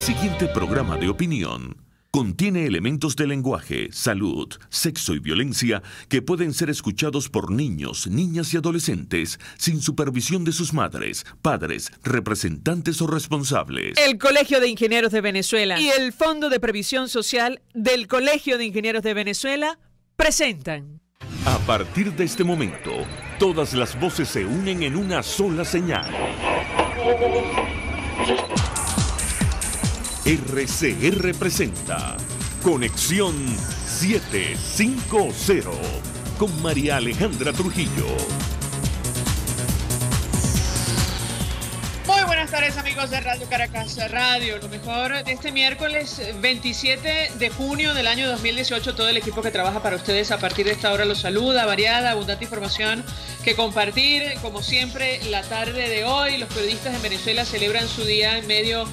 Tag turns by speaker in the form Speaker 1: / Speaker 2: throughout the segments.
Speaker 1: siguiente programa de opinión contiene elementos de lenguaje, salud, sexo y violencia que pueden ser escuchados por niños, niñas y adolescentes sin supervisión de sus madres, padres, representantes o responsables.
Speaker 2: El Colegio de Ingenieros de Venezuela y el Fondo de Previsión Social del Colegio de Ingenieros de Venezuela presentan.
Speaker 1: A partir de este momento, todas las voces se unen en una sola señal. RCR presenta Conexión 750 con María Alejandra Trujillo.
Speaker 2: Muy buenas tardes, amigos de Radio Caracas Radio. Lo mejor de este miércoles 27 de junio del año 2018. Todo el equipo que trabaja para ustedes a partir de esta hora los saluda. Variada, abundante información que compartir. Como siempre, la tarde de hoy, los periodistas en Venezuela celebran su día en medio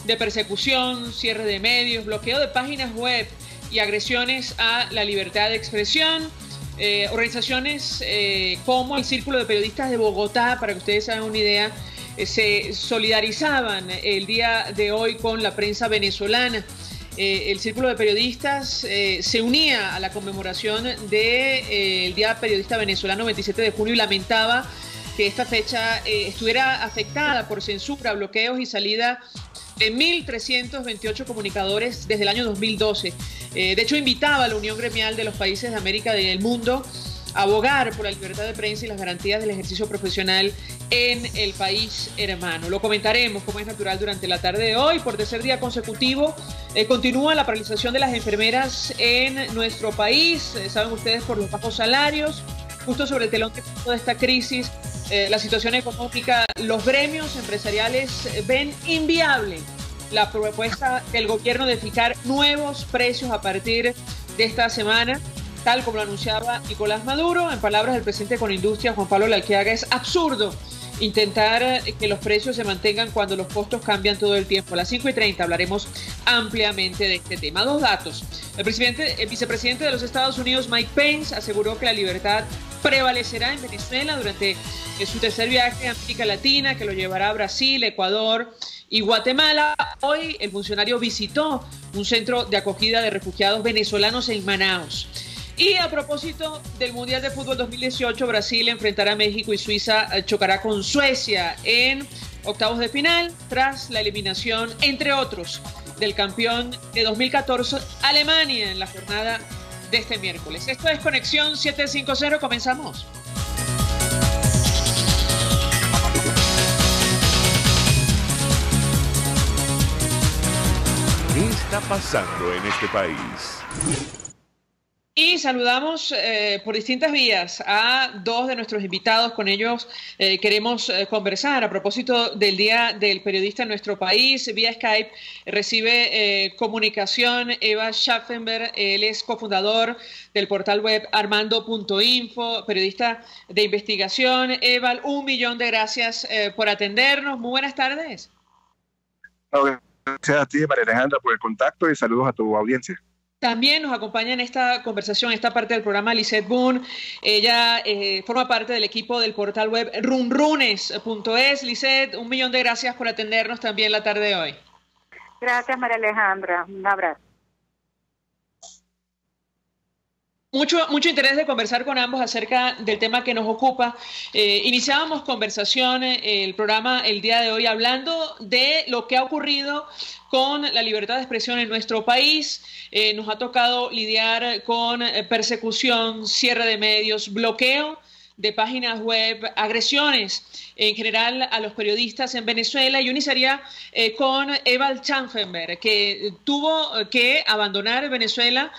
Speaker 2: de persecución, cierre de medios, bloqueo de páginas web y agresiones a la libertad de expresión. Organizaciones como el Círculo de Periodistas de Bogotá, para que ustedes se hagan una idea, se solidarizaban el día de hoy con la prensa venezolana. El Círculo de Periodistas se unía a la conmemoración del Día Periodista Venezolano 27 de junio y lamentaba que esta fecha estuviera afectada por censura, bloqueos y salida de 1.328 comunicadores desde el año 2012. De hecho, invitaba a la Unión Gremial de los Países de América y del Mundo a abogar por la libertad de prensa y las garantías del ejercicio profesional en el país hermano. Lo comentaremos, como es natural, durante la tarde de hoy. Por tercer día consecutivo, continúa la paralización de las enfermeras en nuestro país. Saben ustedes, por los bajos salarios. Justo sobre el telón de esta crisis, la situación económica, los gremios empresariales ven inviable la propuesta del gobierno de fijar nuevos precios a partir de esta semana, tal como lo anunciaba Nicolás Maduro. En palabras del presidente de Conindustria, Juan Pablo Lalquiaga, es absurdo intentar que los precios se mantengan cuando los costos cambian todo el tiempo. A las 5:30 hablaremos ampliamente de este tema. Dos datos. El vicepresidente de los Estados Unidos, Mike Pence, aseguró que la libertad prevalecerá en Venezuela durante su tercer viaje a América Latina, que lo llevará a Brasil, Ecuador y Guatemala. Hoy el funcionario visitó un centro de acogida de refugiados venezolanos en Manaos. Y a propósito del Mundial de Fútbol 2018, Brasil enfrentará a México y Suiza chocará con Suecia en octavos de final tras la eliminación, entre otros, del campeón de 2014, Alemania, en la jornada de este miércoles. Esto es Conexión 750, comenzamos.
Speaker 1: ¿Qué está pasando en este país?
Speaker 2: Y saludamos por distintas vías a dos de nuestros invitados. Con ellos queremos conversar a propósito del Día del Periodista en nuestro país. Vía Skype recibe comunicación Eva Schaffenberg. Él es cofundador del portal web armando.info, periodista de investigación. Eva, 1.000.000 de gracias por atendernos. Muy buenas tardes.
Speaker 3: Gracias a ti, María Alejandra, por el contacto y saludos a tu audiencia.
Speaker 2: También nos acompaña en esta conversación, esta parte del programa, Lisette Boone. Ella forma parte del equipo del portal web runrunes.es. Lisette, 1.000.000 de gracias por atendernos también la tarde de hoy.
Speaker 4: Gracias, María Alejandra. Un abrazo.
Speaker 2: Mucho interés de conversar con ambos acerca del tema que nos ocupa. Iniciábamos conversación, el programa el día de hoy, hablando de lo que ha ocurrido con la libertad de expresión en nuestro país. Nos ha tocado lidiar con persecución, cierre de medios, bloqueo de páginas web, agresiones en general a los periodistas en Venezuela. Y iniciaría con Eva Schaffenberg, que tuvo que abandonar Venezuela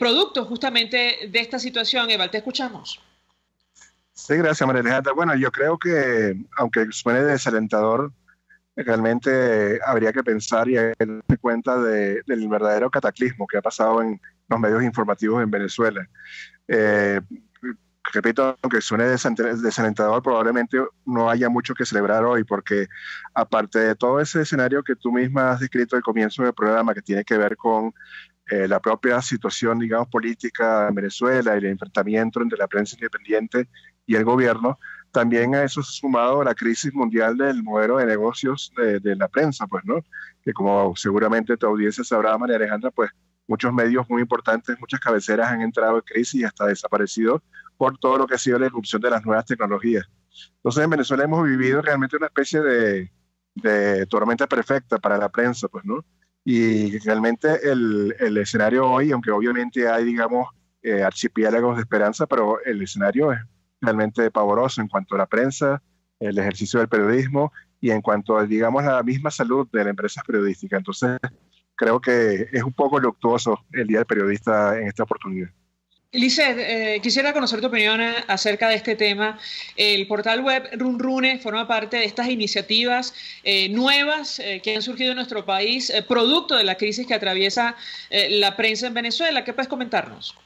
Speaker 2: producto justamente de esta situación. Eva, te escuchamos.
Speaker 3: Sí, gracias, María Alejandra. Bueno, yo creo que, aunque suene desalentador, realmente habría que pensar y darse cuenta del verdadero cataclismo que ha pasado en los medios informativos en Venezuela. Repito, aunque suene desalentador, probablemente no haya mucho que celebrar hoy, porque aparte de todo ese escenario que tú misma has descrito al comienzo del programa, que tiene que ver con la propia situación, digamos, política en Venezuela y el enfrentamiento entre la prensa independiente y el gobierno, también a eso se ha sumado la crisis mundial del modelo de negocios de la prensa, pues, ¿no? Que como seguramente tu audiencia sabrá, María Alejandra, pues muchos medios muy importantes, muchas cabeceras han entrado en crisis y hasta desaparecido por todo lo que ha sido la irrupción de las nuevas tecnologías. Entonces en Venezuela hemos vivido realmente una especie de tormenta perfecta para la prensa, pues, ¿no? Y realmente el escenario hoy, aunque obviamente hay, digamos, archipiélagos de esperanza, pero el escenario es realmente pavoroso en cuanto a la prensa, el ejercicio del periodismo y en cuanto a, digamos, la misma salud de la empresa periodística. Entonces, creo que es un poco luctuoso el Día del Periodista en esta oportunidad.
Speaker 2: Lizeth, quisiera conocer tu opinión acerca de este tema. El portal web Runrune forma parte de estas iniciativas nuevas que han surgido en nuestro país, producto de la crisis que atraviesa la prensa en Venezuela. ¿Qué puedes comentarnos?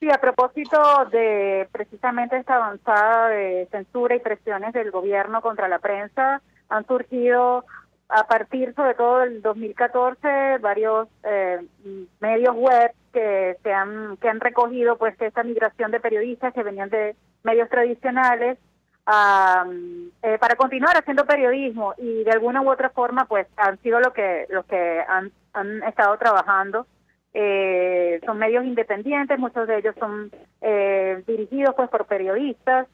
Speaker 4: Sí, a propósito de precisamente esta avanzada de censura y presiones del gobierno contra la prensa, han surgido a partir sobre todo del 2014 varios medios web que han recogido pues esta migración de periodistas que venían de medios tradicionales para continuar haciendo periodismo, y de alguna u otra forma pues han sido los que han estado trabajando. Son medios independientes, muchos de ellos son dirigidos pues por periodistas,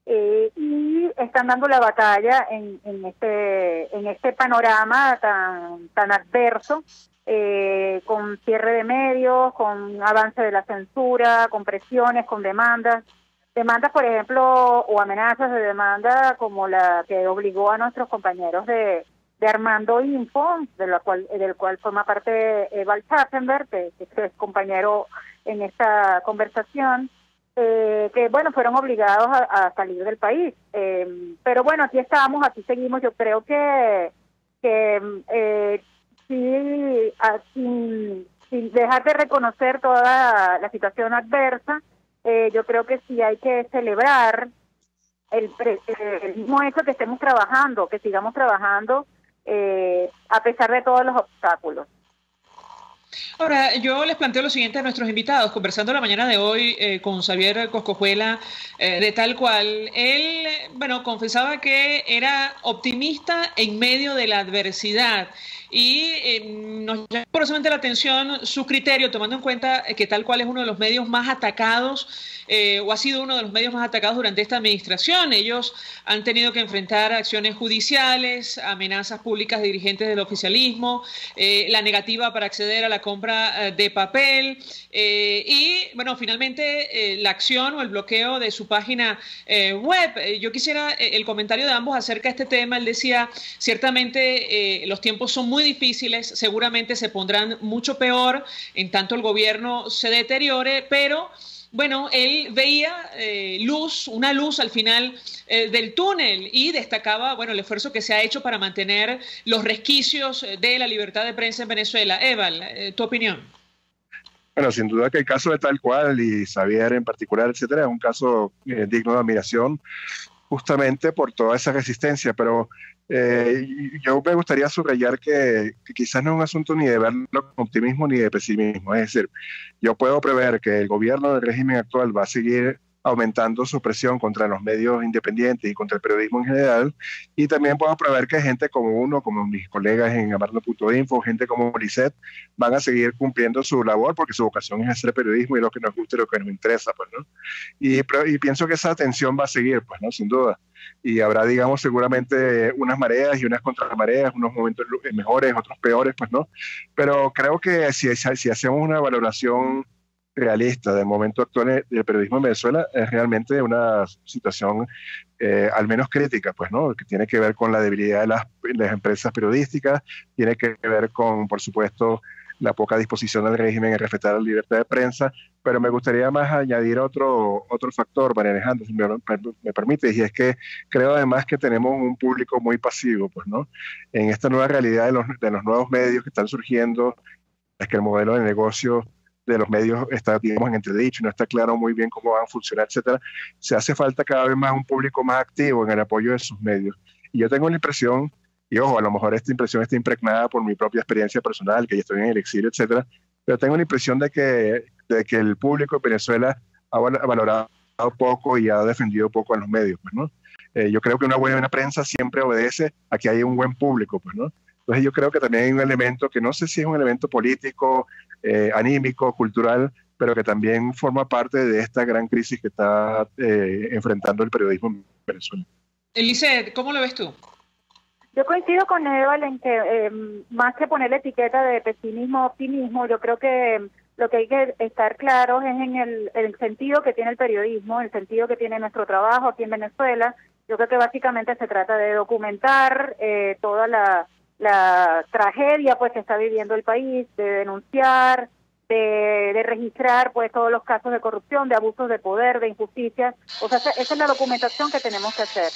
Speaker 4: y están dando la batalla en este panorama tan adverso, con cierre de medios, con avance de la censura, con presiones, con demandas, por ejemplo, o amenazas de demanda como la que obligó a nuestros compañeros de Armando Info, del cual forma parte Val Schafenberg, que es compañero en esta conversación, que bueno, fueron obligados a salir del país. Pero bueno, aquí estamos, aquí seguimos. Yo creo que sí, sin dejar de reconocer toda la situación adversa, yo creo que sí hay que celebrar el mismo hecho que estemos trabajando, que sigamos trabajando a pesar de todos los obstáculos.
Speaker 2: Ahora, yo les planteo lo siguiente a nuestros invitados, conversando la mañana de hoy con Xavier Coscojuela, de Tal Cual. Él, bueno, confesaba que era optimista en medio de la adversidad, y nos llama poderosamente la atención su criterio, tomando en cuenta que Tal Cual es uno de los medios más atacados, o ha sido uno de los medios más atacados durante esta administración. Ellos han tenido que enfrentar acciones judiciales, amenazas públicas de dirigentes del oficialismo, la negativa para acceder a la compra de papel, y bueno, finalmente la acción o el bloqueo de su página web. Yo quisiera el comentario de ambos acerca de este tema. Él decía, ciertamente los tiempos son muy difíciles, seguramente se pondrán mucho peor en tanto el gobierno se deteriore, pero bueno, él veía una luz al final del túnel, y destacaba, bueno, el esfuerzo que se ha hecho para mantener los resquicios de la libertad de prensa en Venezuela. Eval, tu opinión.
Speaker 3: Bueno, sin duda que el caso de Tal Cual y Xavier en particular, etcétera, es un caso digno de admiración, justamente por toda esa resistencia, pero yo me gustaría subrayar que quizás no es un asunto ni de verlo con optimismo ni de pesimismo. Es decir, yo puedo prever que el gobierno del régimen actual va a seguir aumentando su presión contra los medios independientes y contra el periodismo en general, y también puedo prever que gente como mis colegas en Amarno.info, gente como Lizeth, van a seguir cumpliendo su labor, porque su vocación es hacer periodismo y lo que nos gusta y lo que nos interesa, pues, ¿no? Y pienso que esa tensión va a seguir, pues, ¿no? Sin duda. Y habrá, digamos, seguramente unas mareas y unas contramareas, unos momentos mejores, otros peores, pues, ¿no? Pero creo que si hacemos una valoración realista del momento actual del periodismo en Venezuela, es realmente una situación al menos crítica, pues, ¿no? Que tiene que ver con la debilidad de las empresas periodísticas, tiene que ver con, por supuesto, la poca disposición del régimen en respetar la libertad de prensa, pero me gustaría más añadir otro factor, María Alejandra, si me permite, y es que creo además que tenemos un público muy pasivo, pues, ¿no? En esta nueva realidad de los nuevos medios que están surgiendo, es que el modelo de negocio de los medios está, digamos, en entredicho, no está claro muy bien cómo van a funcionar, etcétera. Se hace falta cada vez más un público más activo en el apoyo de sus medios. Y yo tengo la impresión, y ojo, a lo mejor esta impresión está impregnada por mi propia experiencia personal, que ya estoy en el exilio, etcétera, pero tengo la impresión de que el público de Venezuela ha valorado poco y ha defendido poco a los medios, pues, ¿no? Yo creo que una buena prensa siempre obedece a que haya un buen público, pues, ¿no? Entonces yo creo que también hay un elemento que no sé si es un elemento político, anímico, cultural, pero que también forma parte de esta gran crisis que está enfrentando el periodismo en Venezuela.
Speaker 2: Eliseth, ¿cómo lo ves tú?
Speaker 4: Yo coincido con Edval en que más que poner la etiqueta de pesimismo o optimismo, yo creo que lo que hay que estar claros es en el sentido que tiene el periodismo, el sentido que tiene nuestro trabajo aquí en Venezuela. Yo creo que básicamente se trata de documentar toda la tragedia pues que está viviendo el país, de denunciar, de registrar pues todos los casos de corrupción, de abusos de poder, de injusticias. O sea, esa es la documentación que tenemos que hacer.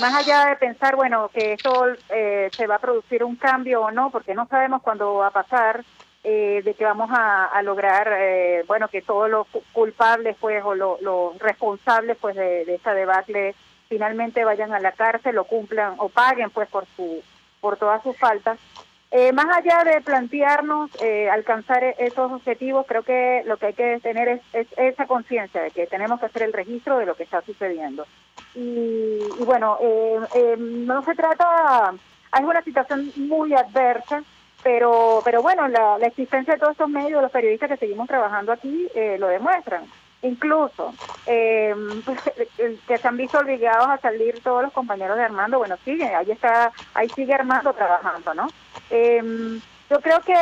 Speaker 4: Más allá de pensar, bueno, que esto se va a producir un cambio o no, porque no sabemos cuándo va a pasar, de que vamos a lograr, bueno, que todos los culpables pues o los responsables pues de esta debacle finalmente vayan a la cárcel o cumplan o paguen pues por todas sus faltas. Más allá de plantearnos alcanzar esos objetivos, creo que lo que hay que tener es esa conciencia de que tenemos que hacer el registro de lo que está sucediendo. Y bueno, no se trata, hay una situación muy adversa, pero bueno, la existencia de todos estos medios, los periodistas que seguimos trabajando aquí, lo demuestran. Incluso que se han visto obligados a salir todos los compañeros de Armando, bueno, ahí sigue Armando trabajando, ¿no? Yo creo que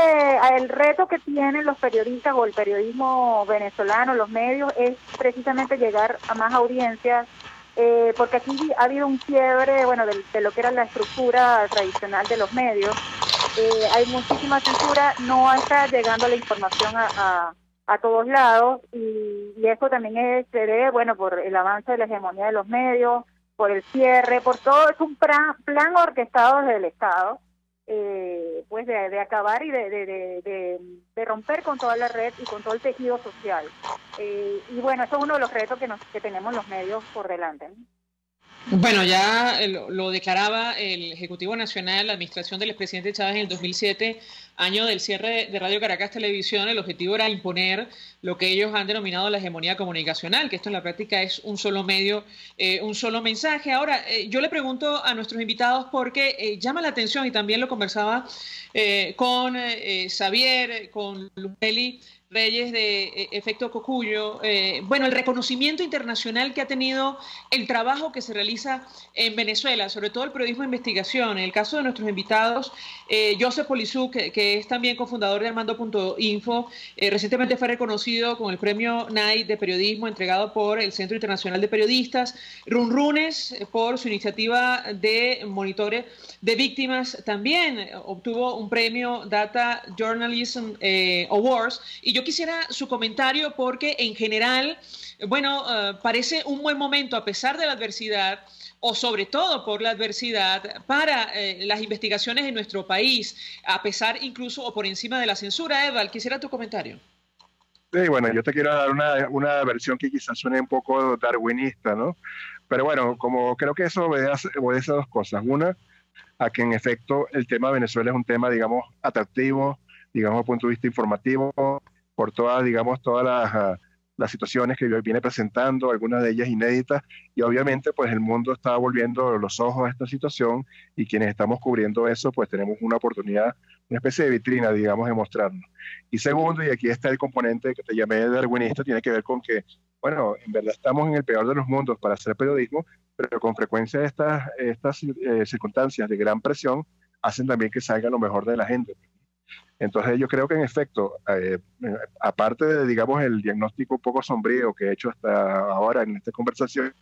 Speaker 4: el reto que tienen los periodistas o el periodismo venezolano, los medios, es precisamente llegar a más audiencias, porque aquí ha habido un quiebre, bueno, de lo que era la estructura tradicional de los medios. Hay muchísima censura, no está llegando la información a todos lados, y eso también se debe, bueno, por el avance de la hegemonía de los medios, por el cierre, por todo. Es un plan orquestado desde el Estado, pues de acabar y de romper con toda la red y con todo el tejido social. Y bueno, eso es uno de los retos que tenemos los medios por delante, ¿no?
Speaker 2: Bueno, ya lo declaraba el Ejecutivo Nacional, la administración del expresidente Chávez en el 2007, año del cierre de Radio Caracas Televisión. El objetivo era imponer lo que ellos han denominado la hegemonía comunicacional, que esto en la práctica es un solo medio, un solo mensaje. Ahora, yo le pregunto a nuestros invitados porque llama la atención, y también lo conversaba con Xavier, con Luzmeli Reyes de Efecto Cocuyo, bueno, el reconocimiento internacional que ha tenido el trabajo que se realiza en Venezuela, sobre todo el periodismo de investigación. En el caso de nuestros invitados, Joseph Polizuk, que es también cofundador de Armando.info, recientemente fue reconocido con el premio Knight de periodismo entregado por el Centro Internacional de Periodistas. Runrunes, por su iniciativa de monitores de víctimas, también obtuvo un premio Data Journalism Awards. Y yo quisiera su comentario porque en general, bueno, parece un buen momento a pesar de la adversidad, o sobre todo por la adversidad, para las investigaciones en nuestro país, a pesar incluso o por encima de la censura. Edval, quisiera tu comentario.
Speaker 3: Sí, bueno, yo te quiero dar una versión que quizás suene un poco darwinista, ¿no? Pero bueno, como creo que eso obedece a dos cosas. Una, a que en efecto el tema de Venezuela es un tema, digamos, atractivo, digamos, desde el punto de vista informativo, por todas, digamos, todas las situaciones que viene presentando, algunas de ellas inéditas, y obviamente pues el mundo está volviendo los ojos a esta situación, y quienes estamos cubriendo eso pues tenemos una oportunidad, una especie de vitrina, digamos, de mostrarnos. Y segundo, y aquí está el componente que te llamé darwinista, tiene que ver con que, bueno, en verdad estamos en el peor de los mundos para hacer periodismo, pero con frecuencia estas circunstancias de gran presión hacen también que salga lo mejor de la gente. Entonces yo creo que en efecto, aparte de, digamos, el diagnóstico un poco sombrío que he hecho hasta ahora en esta conversación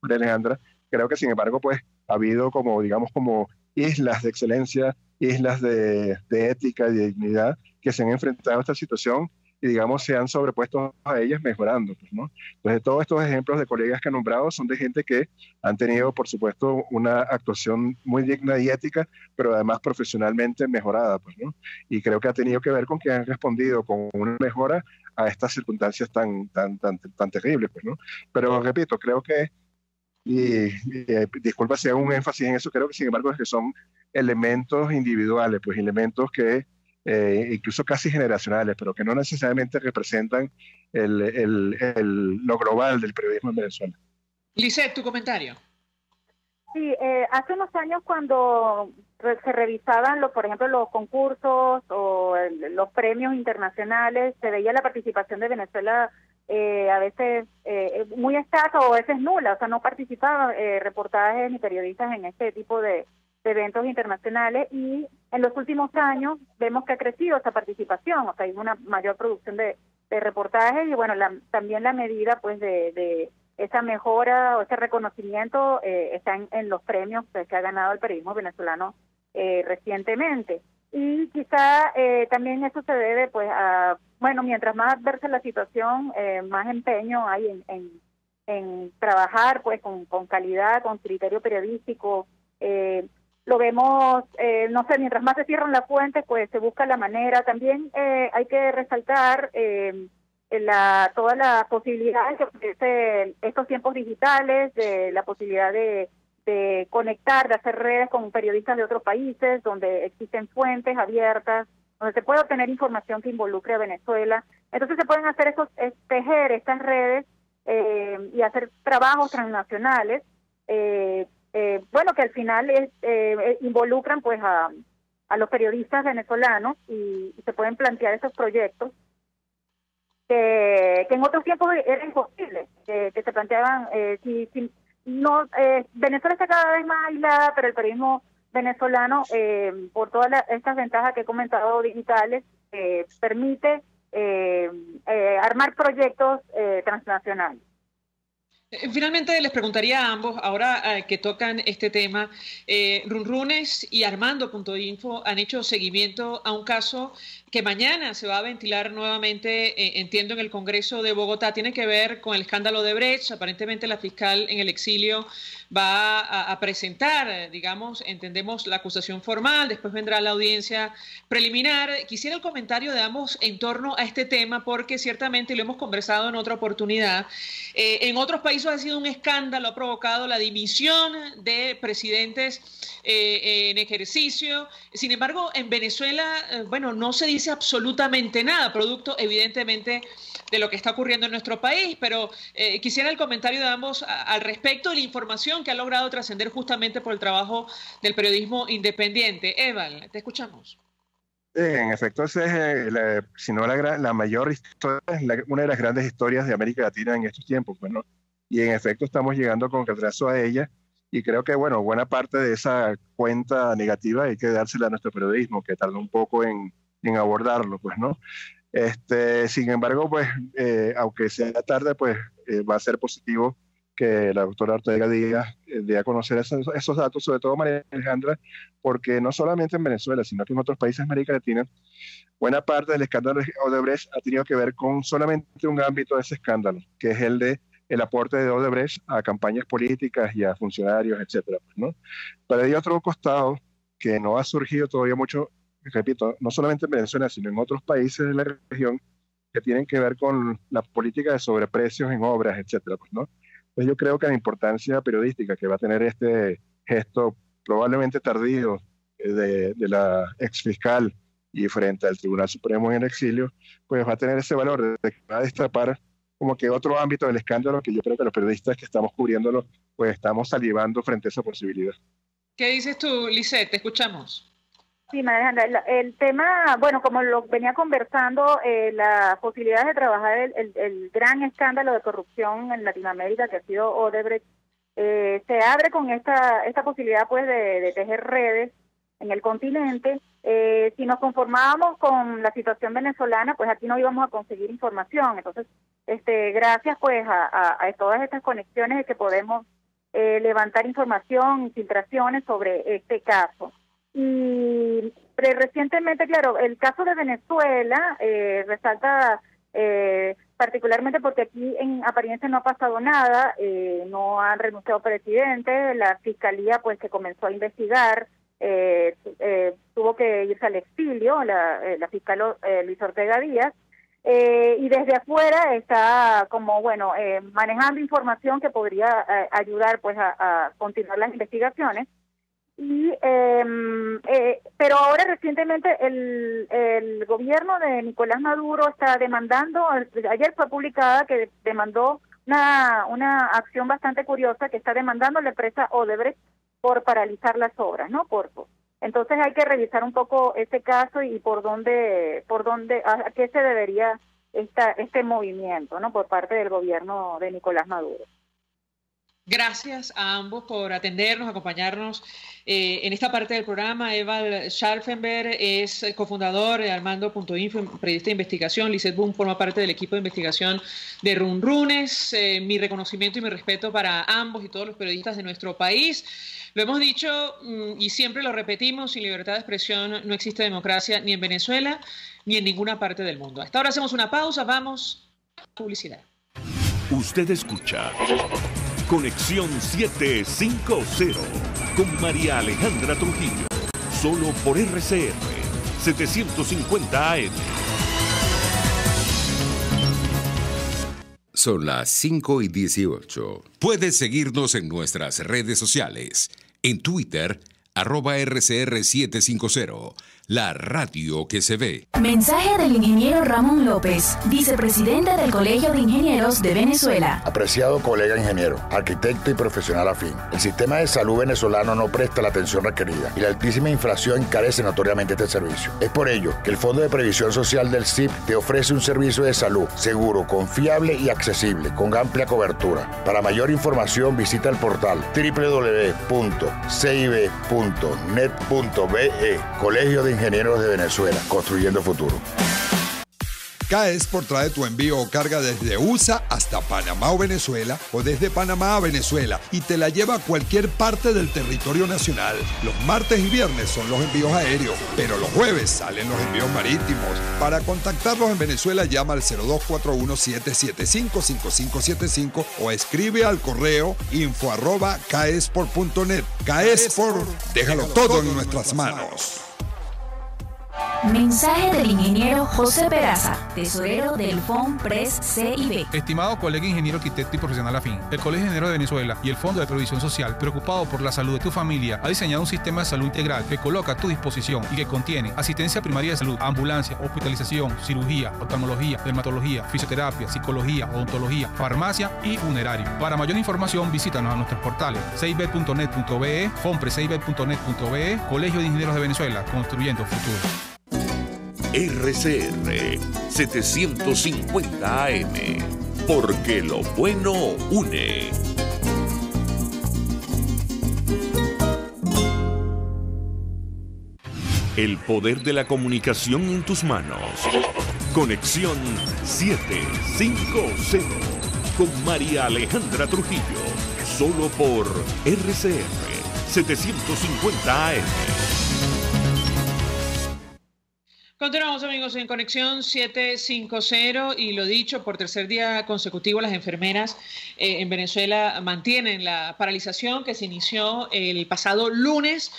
Speaker 3: de Alejandra, creo que sin embargo pues ha habido como, digamos, como islas de excelencia, islas de ética y de dignidad que se han enfrentado a esta situación y, digamos, se han sobrepuesto a ellas mejorando, pues, ¿no? Entonces todos estos ejemplos de colegas que han nombrado son de gente que han tenido, por supuesto, una actuación muy digna y ética, pero además profesionalmente mejorada, pues, ¿no? Y creo que ha tenido que ver con que han respondido con una mejora a estas circunstancias tan terribles, pues, ¿no? Pero repito, creo que, disculpa si hago un énfasis en eso, creo que sin embargo es que son elementos individuales, pues elementos que incluso casi generacionales, pero que no necesariamente representan lo global del periodismo en Venezuela.
Speaker 2: Lisette, tu comentario.
Speaker 4: Sí, hace unos años cuando se revisaban, por ejemplo, los concursos o los premios internacionales, se veía la participación de Venezuela a veces muy escasa o a veces nula, o sea, no participaban reportajes ni periodistas en este tipo de eventos internacionales, y en los últimos años vemos que ha crecido esa participación, o sea, hay una mayor producción de reportajes y bueno, también la medida pues de esa mejora o ese reconocimiento está en los premios pues, que ha ganado el periodismo venezolano recientemente. Y quizá también eso se debe pues a, bueno, mientras más adversa la situación, más empeño hay en trabajar pues con calidad, con criterio periodístico. Lo vemos, no sé, mientras más se cierran las fuentes, pues se busca la manera. También hay que resaltar toda la posibilidad que ofrece estos tiempos digitales, de la posibilidad de conectar, de hacer redes con periodistas de otros países, donde existen fuentes abiertas, donde se puede obtener información que involucre a Venezuela. Entonces se pueden hacer tejer estas redes y hacer trabajos transnacionales, bueno, que al final involucran pues a los periodistas venezolanos y se pueden plantear esos proyectos que en otros tiempos era imposible, que se planteaban, Venezuela está cada vez más aislada, pero el periodismo venezolano, por todas estas ventajas que he comentado digitales, permite armar proyectos transnacionales.
Speaker 2: Finalmente les preguntaría a ambos, ahora que tocan este tema, Runrunes y Armando.info han hecho seguimiento a un caso que mañana se va a ventilar nuevamente, entiendo, en el Congreso de Bogotá. Tiene que ver con el escándalo de Brecht. Aparentemente la fiscal en el exilio va a presentar, digamos, entendemos, la acusación formal, después vendrá la audiencia preliminar. Quisiera el comentario de ambos en torno a este tema, porque ciertamente, y lo hemos conversado en otra oportunidad, en otros países ha sido un escándalo, ha provocado la dimisión de presidentes en ejercicio. Sin embargo, en Venezuela, bueno, no se dice absolutamente nada, producto evidentemente de lo que está ocurriendo en nuestro país, pero quisiera el comentario de ambos al respecto de la información que ha logrado trascender justamente por el trabajo del periodismo independiente. Eval, te escuchamos.
Speaker 3: En efecto, esa es, si no la mayor historia, una de las grandes historias de América Latina en estos tiempos, pues, ¿no? Y en efecto estamos llegando con retraso a ella, y creo que, bueno, buena parte de esa cuenta negativa hay que dársela a nuestro periodismo, que tardó un poco en abordarlo, pues, ¿no? Sin embargo, pues, aunque sea tarde, pues va a ser positivo que la doctora Ortega Díaz dé a conocer esos datos, sobre todo María Alejandra, porque no solamente en Venezuela, sino que en otros países de América Latina, buena parte del escándalo de Odebrecht ha tenido que ver con solamente un ámbito de ese escándalo, que es el aporte de Odebrecht a campañas políticas y a funcionarios, etcétera, pues, ¿no? Pero hay otro costado que no ha surgido todavía mucho, repito, no solamente en Venezuela, sino en otros países de la región, que tienen que ver con la política de sobreprecios en obras, etcétera, pues, ¿no? Entonces yo creo que la importancia periodística que va a tener este gesto probablemente tardío de la exfiscal y frente al Tribunal Supremo en el exilio, pues va a tener ese valor de que va a destapar como que otro ámbito del escándalo que yo creo que los periodistas que estamos cubriéndolo, pues estamos salivando frente a esa posibilidad.
Speaker 2: ¿Qué dices tú, Lisette? Te escuchamos.
Speaker 4: Sí, María Alejandra, el tema, bueno, como lo venía conversando, la posibilidad de trabajar el gran escándalo de corrupción en Latinoamérica que ha sido Odebrecht, se abre con esta posibilidad pues de tejer redes en el continente. Si nos conformábamos con la situación venezolana, pues aquí no íbamos a conseguir información. Entonces, gracias pues a todas estas conexiones de que podemos levantar información, filtraciones sobre este caso. Y recientemente, claro, el caso de Venezuela resalta particularmente porque aquí en apariencia no ha pasado nada, no han renunciado presidente, la fiscalía pues que comenzó a investigar tuvo que irse al exilio, la fiscal Luis Ortega Díaz, y desde afuera está como, bueno, manejando información que podría ayudar pues a continuar las investigaciones. Pero ahora recientemente el gobierno de Nicolás Maduro está demandando, ayer fue publicada que demandó una acción bastante curiosa, que está demandando a la empresa Odebrecht por paralizar las obras, ¿no? Entonces hay que revisar un poco ese caso y a qué se debería este movimiento, ¿no? Por parte del gobierno de Nicolás Maduro.
Speaker 2: Gracias a ambos por atendernos, acompañarnos en esta parte del programa. Evald Scharfenberg es cofundador de Armando.info, periodista de investigación. Lizeth Boom forma parte del equipo de investigación de Runrunes. Mi reconocimiento y mi respeto para ambos y todos los periodistas de nuestro país. Lo hemos dicho y siempre lo repetimos, sin libertad de expresión no existe democracia ni en Venezuela ni en ninguna parte del mundo. Hasta ahora hacemos una pausa, vamos a publicidad.
Speaker 1: Usted escucha Conexión 750 con María Alejandra Trujillo, solo por RCR 750 AM.
Speaker 5: Son las 5:18. Puedes seguirnos en nuestras redes sociales. En Twitter, @RCR750, la radio que se ve.
Speaker 6: Mensaje del ingeniero Ramón López, vicepresidente del Colegio de Ingenieros de Venezuela.
Speaker 7: Apreciado colega ingeniero, arquitecto y profesional afín, el sistema de salud venezolano no presta la atención requerida y la altísima inflación encarece notoriamente este servicio. Es por ello que el Fondo de Previsión Social del CIP te ofrece un servicio de salud seguro, confiable y accesible, con amplia cobertura. Para mayor información visita el portal www.cib.net.be, Colegio de Ingenieros de Venezuela, construyendo futuro.
Speaker 8: K-Export trae tu envío o carga desde USA hasta Panamá o Venezuela, o desde Panamá a Venezuela, y te la lleva a cualquier parte del territorio nacional. Los martes y viernes son los envíos aéreos, pero los jueves salen los envíos marítimos. Para contactarlos en Venezuela, llama al 0241-775-5575 o escribe al correo info@kexport.net. K-Export, déjalo todo en nuestras manos.
Speaker 6: Mensaje del ingeniero José Peraza, tesorero del FONPRES CIB.
Speaker 9: Estimado colega ingeniero, arquitecto y profesional afín, el Colegio de Ingenieros de Venezuela y el Fondo de Previsión Social, preocupado por la salud de tu familia, ha diseñado un sistema de salud integral que coloca a tu disposición y que contiene asistencia primaria de salud, ambulancia, hospitalización, cirugía, oftalmología, dermatología, fisioterapia, psicología, odontología, farmacia y funerario. Para mayor información, visítanos a nuestros portales cib.net.be, fonprescib.net.be, Colegio de Ingenieros de Venezuela, construyendo futuro.
Speaker 1: RCR 750 AM, porque lo bueno une. El poder de la comunicación en tus manos. Conexión 750 con María Alejandra Trujillo, solo por RCR 750 AM.
Speaker 2: Continuamos, amigos, en Conexión 750 y lo dicho, por tercer día consecutivo las enfermeras en Venezuela mantienen la paralización que se inició el pasado lunes,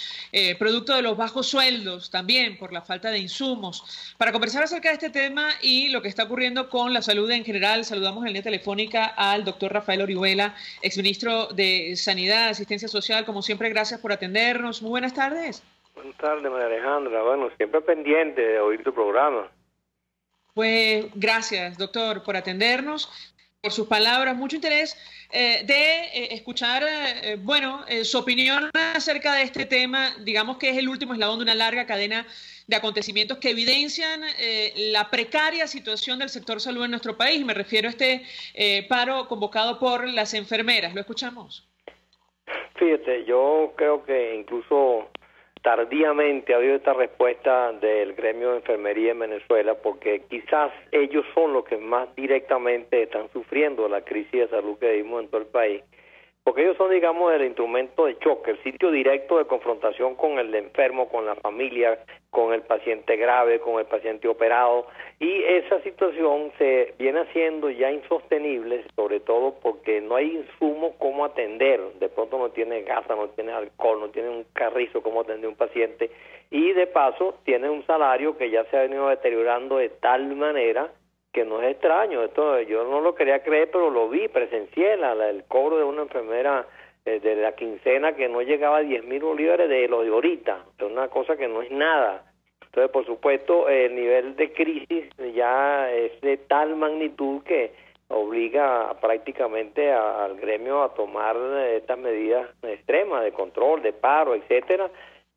Speaker 2: producto de los bajos sueldos, también por la falta de insumos. Para conversar acerca de este tema y lo que está ocurriendo con la salud en general, saludamos en línea telefónica al doctor Rafael Orihuela, exministro de Sanidad, Asistencia Social. Como siempre, gracias por atendernos. Muy buenas tardes.
Speaker 10: Buenas tardes, María Alejandra. Bueno, siempre pendiente de oír tu programa.
Speaker 2: Pues gracias, doctor, por atendernos, por sus palabras. Mucho interés de escuchar, su opinión acerca de este tema. Digamos que es el último eslabón de una larga cadena de acontecimientos que evidencian la precaria situación del sector salud en nuestro país. Me refiero a este paro convocado por las enfermeras. ¿Lo escuchamos?
Speaker 10: Fíjate, yo creo que incluso tardíamente ha habido esta respuesta del gremio de enfermería en Venezuela, porque quizás ellos son los que más directamente están sufriendo la crisis de salud que vivimos en todo el país, porque ellos son, digamos, el instrumento de choque, el sitio directo de confrontación con el enfermo, con la familia, con el paciente grave, con el paciente operado, y esa situación se viene haciendo ya insostenible, sobre todo porque no hay insumos cómo atender. De pronto no tiene gasa, no tiene alcohol, no tiene un carrizo cómo atender a un paciente, y de paso tiene un salario que ya se ha venido deteriorando de tal manera que no es extraño. Esto yo no lo quería creer, pero lo vi, presencié el cobro de una enfermera de la quincena que no llegaba a 10.000 bolívares de lo de ahorita. Es una cosa que no es nada. Entonces, por supuesto, el nivel de crisis ya es de tal magnitud que obliga prácticamente al gremio a tomar estas medidas extremas de control, de paro, etcétera,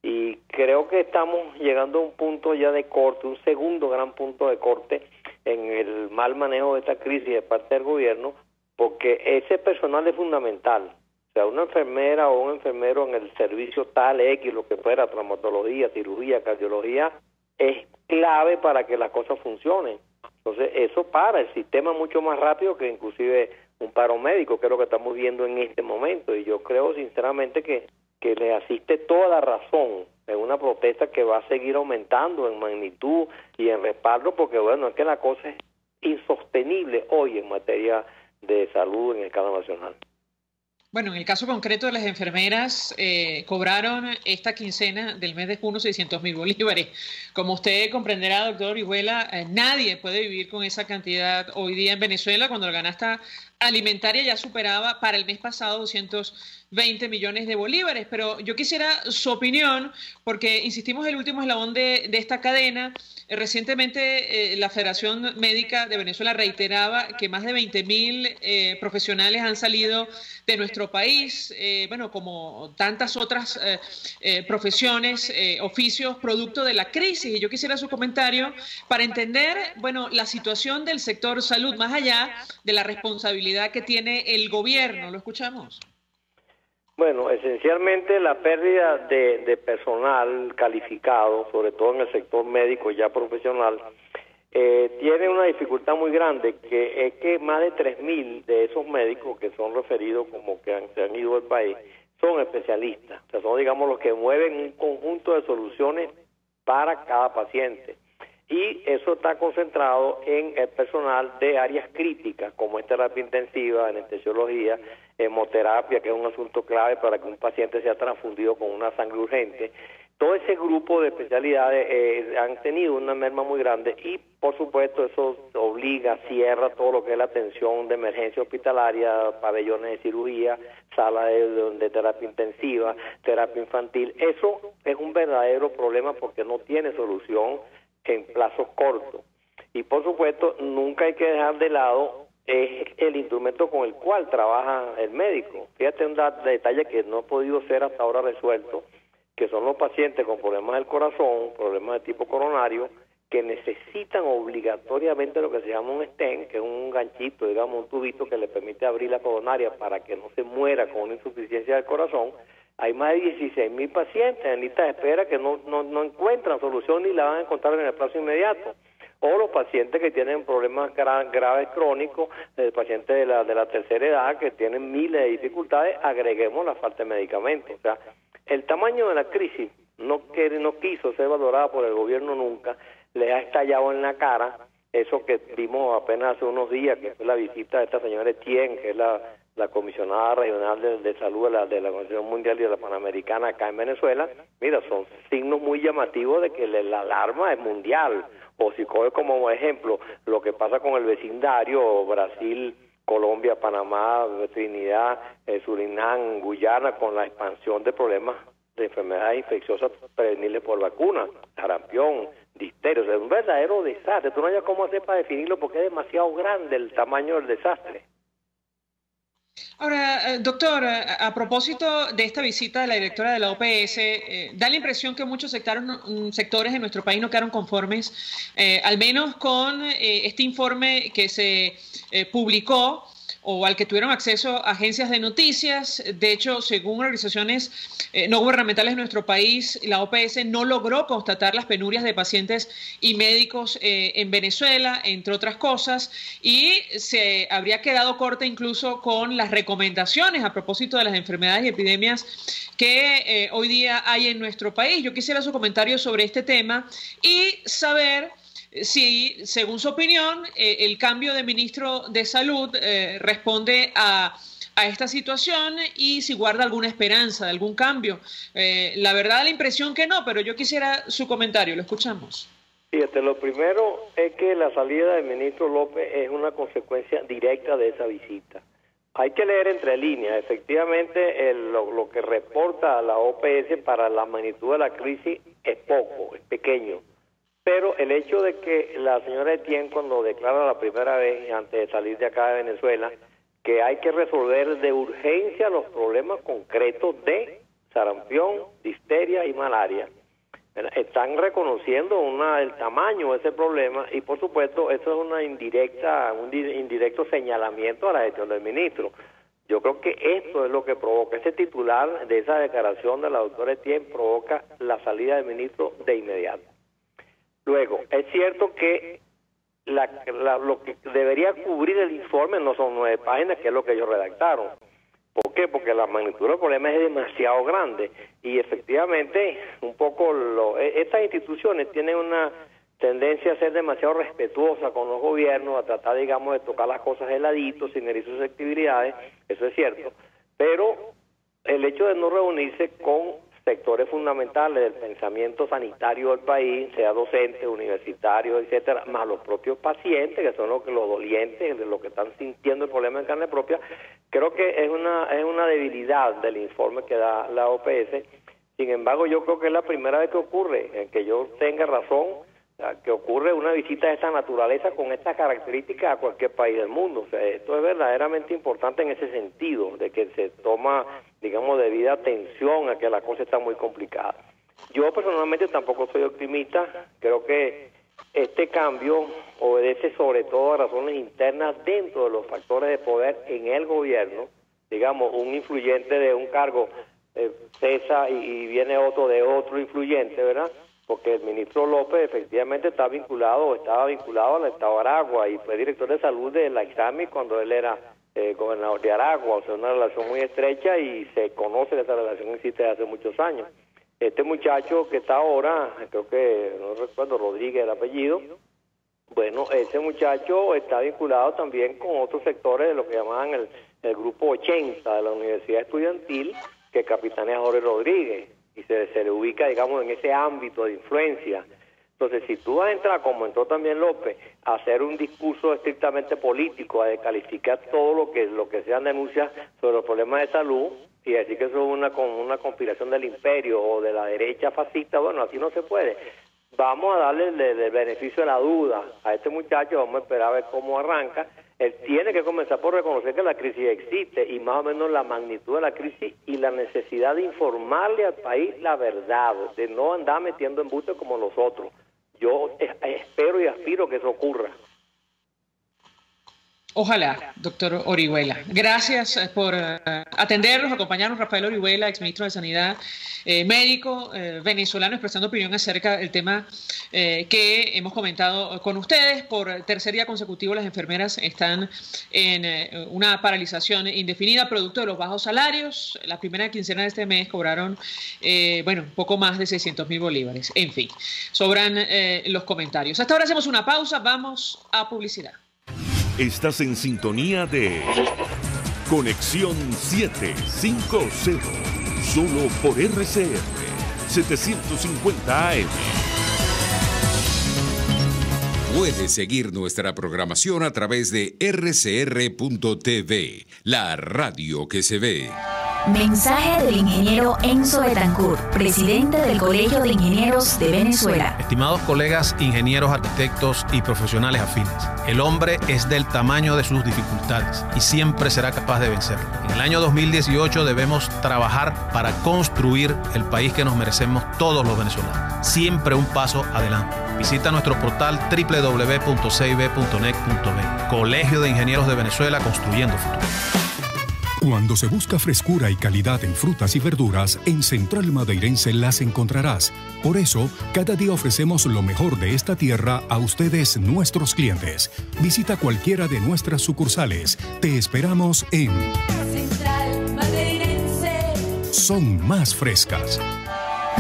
Speaker 10: y creo que estamos llegando a un punto ya de corte, un segundo gran punto de corte en el mal manejo de esta crisis de parte del gobierno, porque ese personal es fundamental. O sea, una enfermera o un enfermero en el servicio tal X, lo que fuera, traumatología, cirugía, cardiología, es clave para que las cosas funcionen. Entonces, eso para el sistema mucho más rápido que inclusive un paro médico, que es lo que estamos viendo en este momento. Y yo creo sinceramente que le asiste toda la razón en una protesta que va a seguir aumentando en magnitud y en respaldo, porque bueno, es que la cosa es insostenible hoy en materia de salud en escala nacional.
Speaker 2: Bueno, en el caso concreto de las enfermeras, cobraron esta quincena del mes de junio 600.000 bolívares. Como usted comprenderá, doctor Orihuela, nadie puede vivir con esa cantidad hoy día en Venezuela, cuando la canasta alimentaria ya superaba para el mes pasado 220 millones de bolívares. Pero yo quisiera su opinión, porque insistimos, el último eslabón de esta cadena. Recientemente la Federación Médica de Venezuela reiteraba que más de 20.000 profesionales han salido de nuestro país, bueno, como tantas otras profesiones, oficios, producto de la crisis. Y yo quisiera su comentario para entender, bueno, la situación del sector salud, más allá de la responsabilidad que tiene el gobierno. ¿Lo escuchamos?
Speaker 10: Bueno, esencialmente la pérdida de personal calificado, sobre todo en el sector médico ya profesional, tiene una dificultad muy grande, que es que más de 3.000 de esos médicos que son referidos como que se han ido del país, son especialistas. O sea, son, digamos, los que mueven un conjunto de soluciones para cada paciente. Y eso está concentrado en el personal de áreas críticas, como es terapia intensiva, anestesiología, hemoterapia, que es un asunto clave para que un paciente sea transfundido con una sangre urgente. Todo ese grupo de especialidades han tenido una merma muy grande y, por supuesto, eso obliga, cierra todo lo que es la atención de emergencia hospitalaria, pabellones de cirugía, salas de terapia intensiva, terapia infantil. Eso es un verdadero problema porque no tiene solución en plazos cortos. Y por supuesto, nunca hay que dejar de lado el instrumento con el cual trabaja el médico. Fíjate un detalle que no ha podido ser hasta ahora resuelto, que son los pacientes con problemas del corazón, problemas de tipo coronario, que necesitan obligatoriamente lo que se llama un stent, que es un ganchito, digamos, un tubito que le permite abrir la coronaria para que no se muera con una insuficiencia del corazón. Hay más de 16.000 pacientes en lista de espera que no encuentran solución ni la van a encontrar en el plazo inmediato. O los pacientes que tienen problemas graves crónicos, pacientes de la tercera edad que tienen miles de dificultades, agreguemos la falta de medicamentos. O sea, el tamaño de la crisis no quiso ser valorada por el gobierno nunca, les ha estallado en la cara eso que vimos apenas hace unos días, que fue la visita de esta señora Etienne, que es la comisionada regional de salud de la Organización Mundial y de la Panamericana acá en Venezuela. Mira, son signos muy llamativos de que la alarma es mundial. O si coge como ejemplo lo que pasa con el vecindario, Brasil, Colombia, Panamá, Trinidad, Surinam, Guyana, con la expansión de problemas de enfermedades infecciosas prevenibles por vacuna, sarampión, difteria. O sea, es un verdadero desastre. Tú no hayas cómo hacer para definirlo porque es demasiado grande el tamaño del desastre.
Speaker 2: Ahora, doctor, a propósito de esta visita de la directora de la OPS, da la impresión que muchos sectores de nuestro país no quedaron conformes, al menos con este informe que se publicó o al que tuvieron acceso agencias de noticias. De hecho, según organizaciones no gubernamentales de nuestro país, la OPS no logró constatar las penurias de pacientes y médicos en Venezuela, entre otras cosas, y se habría quedado corta incluso con las recomendaciones a propósito de las enfermedades y epidemias que hoy día hay en nuestro país. Yo quisiera su comentario sobre este tema y saber si, según su opinión, el cambio de ministro de Salud responde a esta situación y si guarda alguna esperanza de algún cambio. La verdad, la impresión que no, pero yo quisiera su comentario. Lo escuchamos.
Speaker 10: Fíjate, lo primero es que la salida del ministro López es una consecuencia directa de esa visita. Hay que leer entre líneas. Efectivamente, lo que reporta la OPS para la magnitud de la crisis es poco, es pequeño. Pero el hecho de que la señora Etienne, cuando declara la primera vez, antes de salir de acá de Venezuela, que hay que resolver de urgencia los problemas concretos de sarampión, difteria y malaria, están reconociendo el tamaño de ese problema, y por supuesto eso es un indirecto señalamiento a la gestión del ministro. Yo creo que esto es lo que provoca, ese titular de esa declaración de la doctora Etienne provoca la salida del ministro de inmediato. Luego, es cierto que lo que debería cubrir el informe no son 9 páginas, que es lo que ellos redactaron. ¿Por qué? Porque la magnitud del problema es demasiado grande, y efectivamente un poco estas instituciones tienen una tendencia a ser demasiado respetuosas con los gobiernos, a tratar, digamos, de tocar las cosas de ladito, sin herir susceptibilidades, eso es cierto, pero el hecho de no reunirse con sectores fundamentales del pensamiento sanitario del país, sea docentes, universitarios, etcétera, más los propios pacientes, que son los dolientes, de los que están sintiendo el problema en carne propia, creo que es una debilidad del informe que da la OPS. Sin embargo, yo creo que es la primera vez que ocurre, en que yo tenga razón, que ocurre una visita de esta naturaleza con estas características a cualquier país del mundo. O sea, esto es verdaderamente importante en ese sentido, de que se toma, digamos, debida atención a que la cosa está muy complicada. Yo personalmente tampoco soy optimista, creo que este cambio obedece sobre todo a razones internas dentro de los factores de poder en el gobierno. Digamos, un influyente de un cargo cesa y viene otro de otro influyente, ¿verdad? Porque el ministro López efectivamente estaba vinculado al Estado de Aragua y fue director de salud de la ISAMI cuando él era gobernador de Aragua, o sea, una relación muy estrecha, y se conoce que esa relación existe desde hace muchos años. Este muchacho que está ahora, creo que, no recuerdo, Rodríguez el apellido, bueno, ese muchacho está vinculado también con otros sectores de lo que llamaban el Grupo 80 de la Universidad Estudiantil, que capitanea Jorge Rodríguez, y se le ubica, digamos, en ese ámbito de influencia. Entonces, si tú vas a entrar, como entró también López, a hacer un discurso estrictamente político, a descalificar todo lo que sean denuncias sobre los problemas de salud, y decir que eso es una conspiración del imperio o de la derecha fascista, bueno, así no se puede. Vamos a darle el beneficio de la duda a este muchacho, vamos a esperar a ver cómo arranca. Él tiene que comenzar por reconocer que la crisis existe, y más o menos la magnitud de la crisis y la necesidad de informarle al país la verdad, de no andar metiendo embustes como nosotros. Yo espero y aspiro que eso ocurra.
Speaker 2: Ojalá, doctor Orihuela. Gracias por atendernos, acompañarnos. Rafael Orihuela, exministro de Sanidad, médico venezolano, expresando opinión acerca del tema que hemos comentado con ustedes. Por tercer día consecutivo, las enfermeras están en una paralización indefinida, producto de los bajos salarios. La primera quincena de este mes cobraron, un poco más de 600.000 bolívares. En fin, sobran los comentarios. Hasta ahora hacemos una pausa, vamos a publicidad.
Speaker 1: Estás en sintonía de Conexión 750, solo por RCR 750 AM.
Speaker 5: Puedes seguir nuestra programación a través de rcr.tv, la radio que se ve.
Speaker 6: Mensaje del ingeniero Enzo Betancourt, presidente del Colegio de Ingenieros de Venezuela.
Speaker 11: Estimados colegas, ingenieros, arquitectos y profesionales afines, el hombre es del tamaño de sus dificultades y siempre será capaz de vencerlo. En el año 2018 debemos trabajar para construir el país que nos merecemos todos los venezolanos. Siempre un paso adelante. Visita nuestro portal www.cib.net.be. Colegio de Ingenieros de Venezuela, construyendo futuro.
Speaker 12: Cuando se busca frescura y calidad en frutas y verduras, en Central Madeirense las encontrarás. Por eso, cada día ofrecemos lo mejor de esta tierra a ustedes, nuestros clientes. Visita cualquiera de nuestras sucursales. Te esperamos en Central Madeirense. Son más frescas.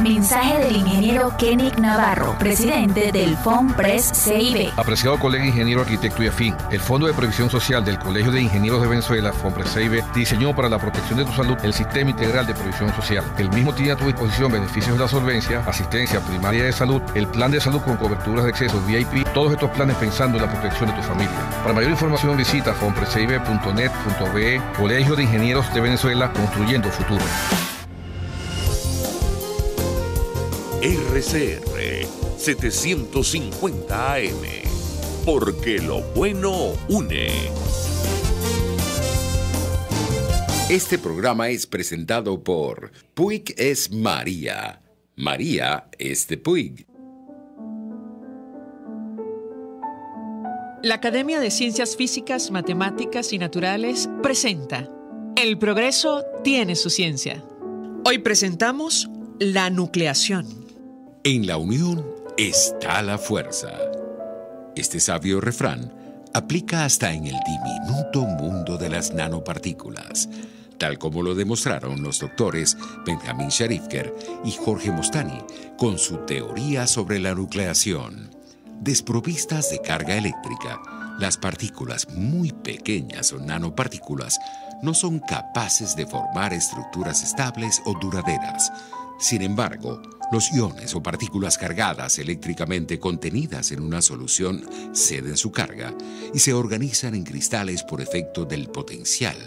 Speaker 6: Mensaje del ingeniero Kenick Navarro, presidente del FONPRES CIB.
Speaker 13: Apreciado colega ingeniero, arquitecto y afín, el Fondo de Previsión Social del Colegio de Ingenieros de Venezuela, FONPRES CIB, diseñó para la protección de tu salud el Sistema Integral de Previsión Social. El mismo tiene a tu disposición beneficios de la solvencia, asistencia primaria de salud, el plan de salud con coberturas de acceso VIP, todos estos planes pensando en la protección de tu familia. Para mayor información visita fonprescib.net.be, Colegio de Ingenieros de Venezuela, construyendo futuro.
Speaker 1: RCR, 750 AM. Porque lo bueno une.
Speaker 5: Este programa es presentado por Puig es María. María es de Puig.
Speaker 2: La Academia de Ciencias Físicas, Matemáticas y Naturales presenta El progreso tiene su ciencia. Hoy presentamos la nucleación.
Speaker 5: En la unión está la fuerza. Este sabio refrán aplica hasta en el diminuto mundo de las nanopartículas, tal como lo demostraron los doctores Benjamin Sharifker y Jorge Mostany con su teoría sobre la nucleación. Desprovistas de carga eléctrica, las partículas muy pequeñas o nanopartículas no son capaces de formar estructuras estables o duraderas. Sin embargo, los iones o partículas cargadas eléctricamente contenidas en una solución ceden su carga y se organizan en cristales por efecto del potencial,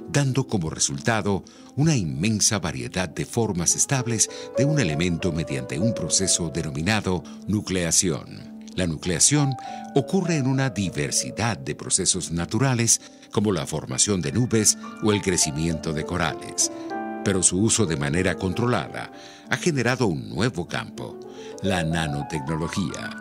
Speaker 5: dando como resultado una inmensa variedad de formas estables de un elemento mediante un proceso denominado nucleación. La nucleación ocurre en una diversidad de procesos naturales como la formación de nubes o el crecimiento de corales. Pero su uso de manera controlada ha generado un nuevo campo, la nanotecnología,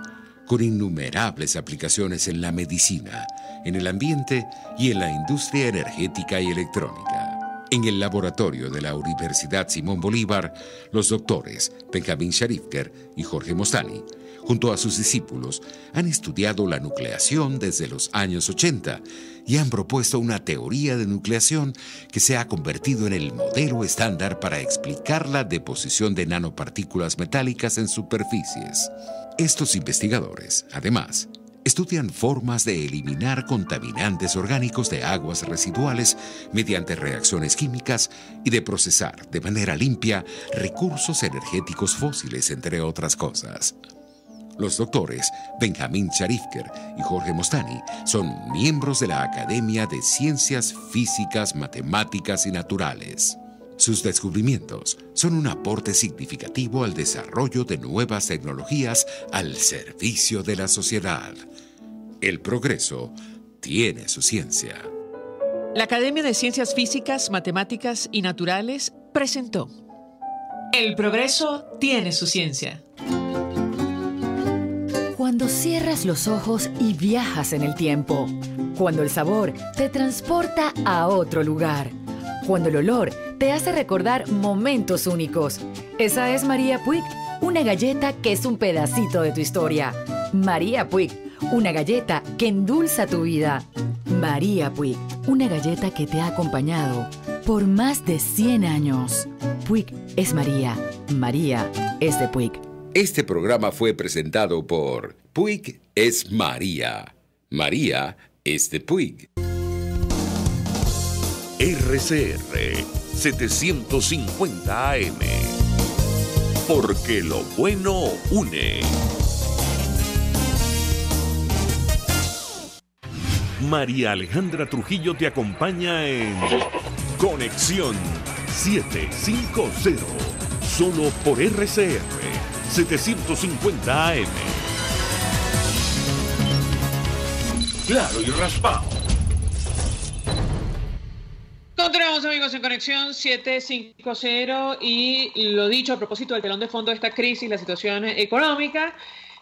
Speaker 5: con innumerables aplicaciones en la medicina, en el ambiente y en la industria energética y electrónica. En el laboratorio de la Universidad Simón Bolívar, los doctores Benjamin Sharifker y Jorge Mostany, junto a sus discípulos, han estudiado la nucleación desde los años 80 y han propuesto una teoría de nucleación que se ha convertido en el modelo estándar para explicar la deposición de nanopartículas metálicas en superficies. Estos investigadores, además, estudian formas de eliminar contaminantes orgánicos de aguas residuales mediante reacciones químicas y de procesar de manera limpia recursos energéticos fósiles, entre otras cosas. Los doctores Benjamin Sharifker y Jorge Mostany son miembros de la Academia de Ciencias Físicas, Matemáticas y Naturales. Sus descubrimientos son un aporte significativo al desarrollo de nuevas tecnologías al servicio de la sociedad. El progreso tiene su ciencia.
Speaker 2: La Academia de Ciencias Físicas, Matemáticas y Naturales presentó El progreso tiene su ciencia.
Speaker 14: Cuando cierras los ojos y viajas en el tiempo. Cuando el sabor te transporta a otro lugar. Cuando el olor te hace recordar momentos únicos. Esa es María Puig, una galleta que es un pedacito de tu historia. María Puig, una galleta que endulza tu vida. María Puig, una galleta que te ha acompañado por más de 100 años. Puig es María. María es de Puig.
Speaker 5: Este programa fue presentado por Puig es María. María es de Puig.
Speaker 1: RCR 750 AM. Porque lo bueno une. María Alejandra Trujillo te acompaña en Conexión 750. Solo por RCR 750 AM. Claro y raspado.
Speaker 2: Continuamos, amigos, en Conexión 750 y lo dicho a propósito del telón de fondo de esta crisis, la situación económica.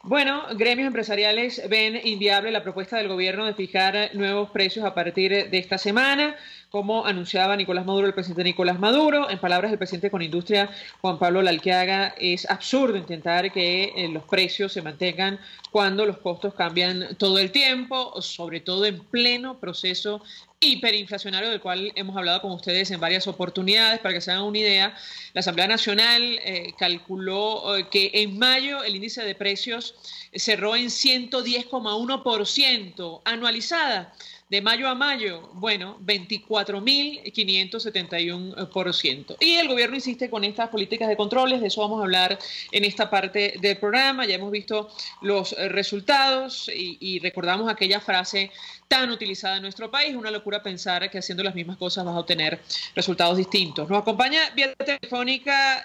Speaker 2: Bueno, gremios empresariales ven inviable la propuesta del gobierno de fijar nuevos precios a partir de esta semana, como anunciaba Nicolás Maduro, el presidente Nicolás Maduro. En palabras del presidente con Industria, Juan Pablo Lalquiaga, es absurdo intentar que los precios se mantengan cuando los costos cambian todo el tiempo, sobre todo en pleno proceso hiperinflacionario del cual hemos hablado con ustedes en varias oportunidades. Para que se hagan una idea, la Asamblea Nacional calculó que en mayo el índice de precios cerró en 110,1% anualizada. De mayo a mayo, bueno, 24.571%. Y el gobierno insiste con estas políticas de controles, de eso vamos a hablar en esta parte del programa. Ya hemos visto los resultados y recordamos aquella frase tan utilizada en nuestro país: una locura pensar que haciendo las mismas cosas vas a obtener resultados distintos. Nos acompaña vía telefónica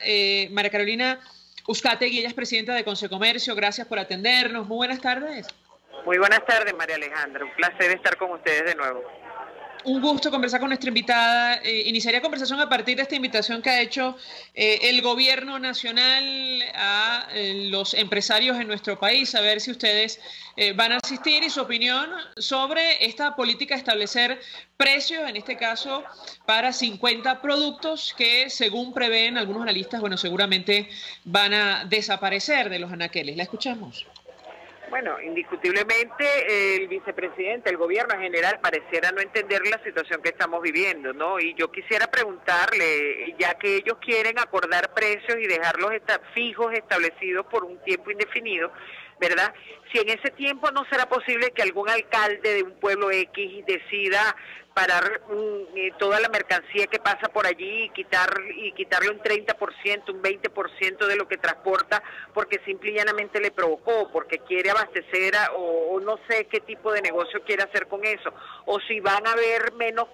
Speaker 2: María Carolina Uzcategui, ella es presidenta de Consecomercio. Gracias por atendernos. Muy buenas tardes.
Speaker 15: Muy buenas tardes, María Alejandra. Un placer estar con ustedes de nuevo.
Speaker 2: Un gusto conversar con nuestra invitada. Iniciaría conversación a partir de esta invitación que ha hecho el gobierno nacional a los empresarios en nuestro país, a ver si ustedes van a asistir y su opinión sobre esta política de establecer precios, en este caso para 50 productos que, según prevén algunos analistas, bueno, seguramente van a desaparecer de los anaqueles. La escuchamos.
Speaker 15: Bueno, indiscutiblemente el vicepresidente, el gobierno en general, pareciera no entender la situación que estamos viviendo, ¿no? Y yo quisiera preguntarle, ya que ellos quieren acordar precios y dejarlos fijos, establecidos por un tiempo indefinido, ¿verdad? Si en ese tiempo no será posible que algún alcalde de un pueblo X decida parar toda la mercancía que pasa por allí y quitarle un 30%, un 20% de lo que transporta, porque simple y llanamente le provocó, porque quiere abastecer o no sé qué tipo de negocio quiere hacer con eso, o si van a haber menos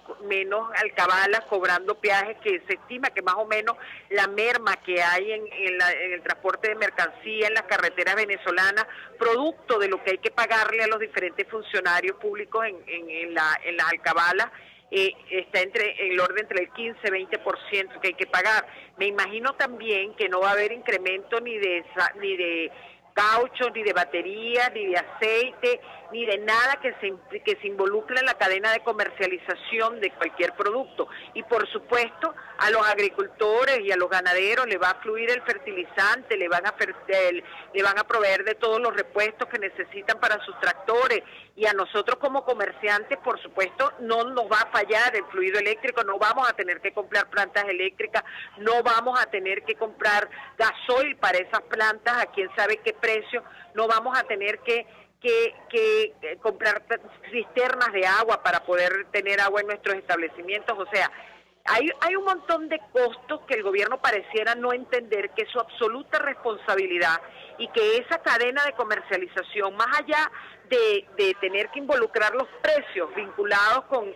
Speaker 15: alcabalas cobrando peajes, que se estima que más o menos la merma que hay en el transporte de mercancía en las carreteras venezolanas, producto de lo que hay que pagarle a los diferentes funcionarios públicos en las alcabalas, está en el orden entre el 15 y 20% que hay que pagar. Me imagino también que no va a haber incremento ni de caucho, ni de batería, ni de aceite, ni de nada que se involucre en la cadena de comercialización de cualquier producto. Y por supuesto, a los agricultores y a los ganaderos le va a fluir el fertilizante, le van a proveer de todos los repuestos que necesitan para sus tractores. Y a nosotros como comerciantes, por supuesto, no nos va a fallar el fluido eléctrico, no vamos a tener que comprar plantas eléctricas, no vamos a tener que comprar gasoil para esas plantas a quién sabe qué precio, no vamos a tener que comprar cisternas de agua para poder tener agua en nuestros establecimientos. O sea, hay un montón de costos que el gobierno pareciera no entender, que es su absoluta responsabilidad, y que esa cadena de comercialización, más allá de tener que involucrar los precios vinculados con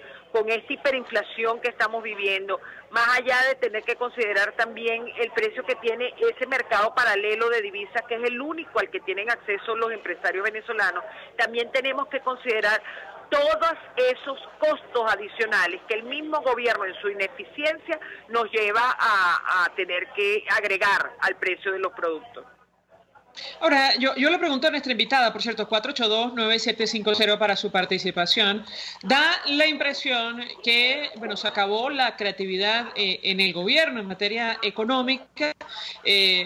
Speaker 15: esta hiperinflación que estamos viviendo, más allá de tener que considerar también el precio que tiene ese mercado paralelo de divisas, que es el único al que tienen acceso los empresarios venezolanos, también tenemos que considerar todos esos costos adicionales que el mismo gobierno en su ineficiencia nos lleva a tener que agregar al precio de los productos.
Speaker 2: Ahora, yo le pregunto a nuestra invitada, por cierto, 482-9750 para su participación. Da la impresión que, bueno, se acabó la creatividad en el gobierno en materia económica,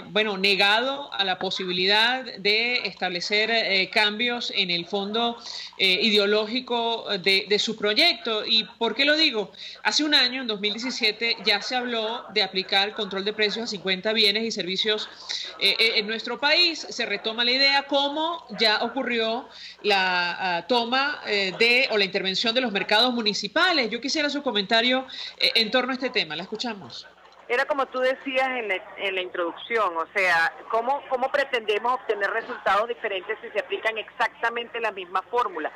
Speaker 2: bueno, negado a la posibilidad de establecer cambios en el fondo ideológico de su proyecto. ¿Y por qué lo digo? Hace un año, en 2017, ya se habló de aplicar control de precios a 50 bienes y servicios en nuestro país. Se retoma la idea, como ya ocurrió la toma o la intervención de los mercados municipales. Yo quisiera su comentario en torno a este tema. La escuchamos.
Speaker 15: Era como tú decías en la introducción, o sea, ¿cómo pretendemos obtener resultados diferentes si se aplican exactamente la misma fórmula?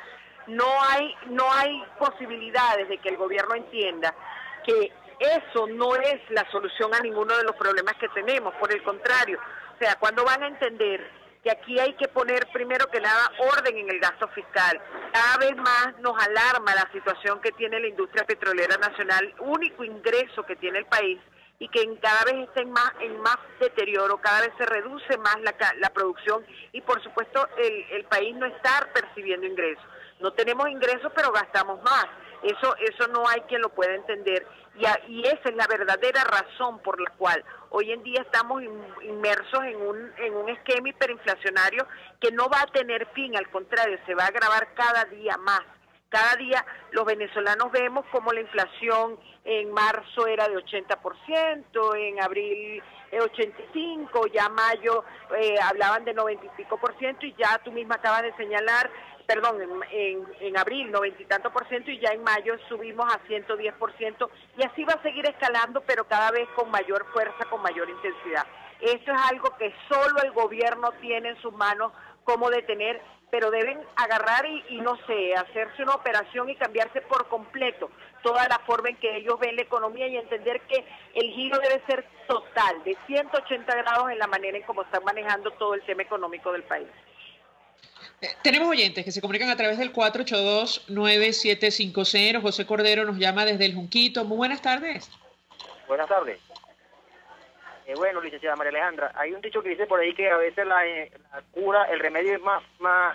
Speaker 15: No hay posibilidades de que el gobierno entienda que eso no es la solución a ninguno de los problemas que tenemos, por el contrario. O sea, ¿cuándo van a entender que aquí hay que poner primero que nada orden en el gasto fiscal? Cada vez más nos alarma la situación que tiene la industria petrolera nacional, único ingreso que tiene el país, y que cada vez está en más deterioro, cada vez se reduce más la producción, y por supuesto el país no está percibiendo ingresos. No tenemos ingresos, pero gastamos más. Eso no hay quien lo pueda entender, y esa es la verdadera razón por la cual hoy en día estamos inmersos en un esquema hiperinflacionario que no va a tener fin, al contrario, se va a agravar cada día más. Cada día los venezolanos vemos como la inflación en marzo era de 80%, en abril 85%, ya mayo hablaban de 90 y pico %, y ya tú misma acabas de señalar, perdón, en abril 90 y tanto %, y ya en mayo subimos a 110%, y así va a seguir escalando, pero cada vez con mayor fuerza, con mayor intensidad. Esto es algo que solo el gobierno tiene en sus manos cómo detener, pero deben agarrar y no sé, hacerse una operación y cambiarse por completo toda la forma en que ellos ven la economía y entender que el giro debe ser total, de 180 grados en la manera en cómo están manejando todo el tema económico del país.
Speaker 2: Tenemos oyentes que se comunican a través del 482-9750. José Cordero nos llama desde el Junquito. Muy buenas tardes.
Speaker 16: Buenas tardes. Bueno, licenciada María Alejandra, hay un dicho que dice por ahí que a veces la cura, el remedio es más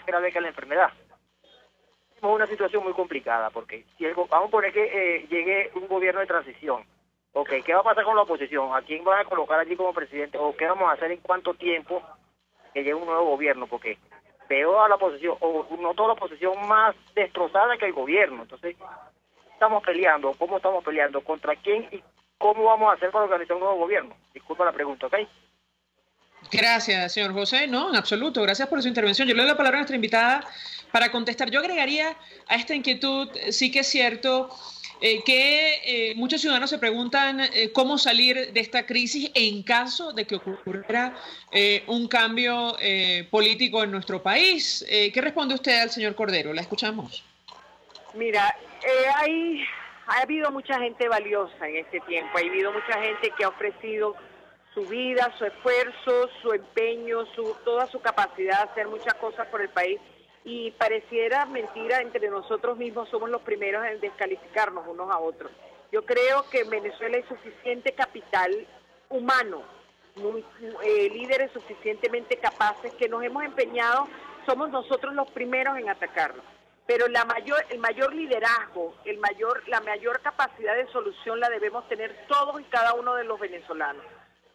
Speaker 16: grave que la enfermedad. Tenemos una situación muy complicada porque si vamos a poner que llegue un gobierno de transición, okay, ¿qué va a pasar con la oposición? ¿A quién van a colocar allí como presidente? ¿O qué vamos a hacer en cuánto tiempo que llegue un nuevo gobierno? Porque veo a la oposición, o no toda la oposición más destrozada que el gobierno. Entonces, estamos peleando, ¿cómo estamos peleando? ¿Contra quién y cómo vamos a hacer para organizar un nuevo gobierno? Disculpa la pregunta, ¿ok?
Speaker 2: Gracias, señor José. No, en absoluto. Gracias por su intervención. Yo le doy la palabra a nuestra invitada para contestar. Yo agregaría a esta inquietud, sí que es cierto, que muchos ciudadanos se preguntan cómo salir de esta crisis en caso de que ocurriera un cambio político en nuestro país. ¿Qué responde usted al señor Cordero? La escuchamos.
Speaker 15: Mira, ha habido mucha gente valiosa en este tiempo, ha habido mucha gente que ha ofrecido su vida, su esfuerzo, su empeño, toda su capacidad de hacer muchas cosas por el país, y pareciera mentira, entre nosotros mismos somos los primeros en descalificarnos unos a otros. Yo creo que en Venezuela hay suficiente capital humano, líderes suficientemente capaces que nos hemos empeñado, somos nosotros los primeros en atacarlos. Pero el mayor liderazgo, la mayor capacidad de solución la debemos tener todos y cada uno de los venezolanos.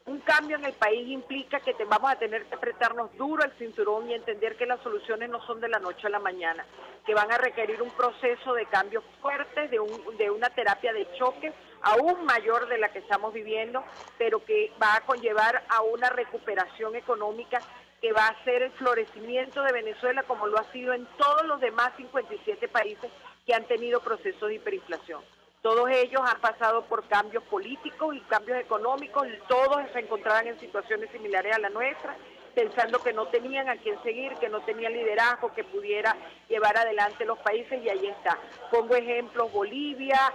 Speaker 15: Un cambio en el país implica que vamos a tener que apretarnos duro el cinturón y entender que las soluciones no son de la noche a la mañana, que van a requerir un proceso de cambios fuertes, de una terapia de choque aún mayor de la que estamos viviendo, pero que va a conllevar a una recuperación económica que va a ser el florecimiento de Venezuela como lo ha sido en todos los demás 57 países que han tenido procesos de hiperinflación. Todos ellos han pasado por cambios políticos y cambios económicos, todos se encontraban en situaciones similares a la nuestra, pensando que no tenían a quién seguir, que no tenían liderazgo que pudiera llevar adelante los países, y ahí está. Pongo ejemplos Bolivia,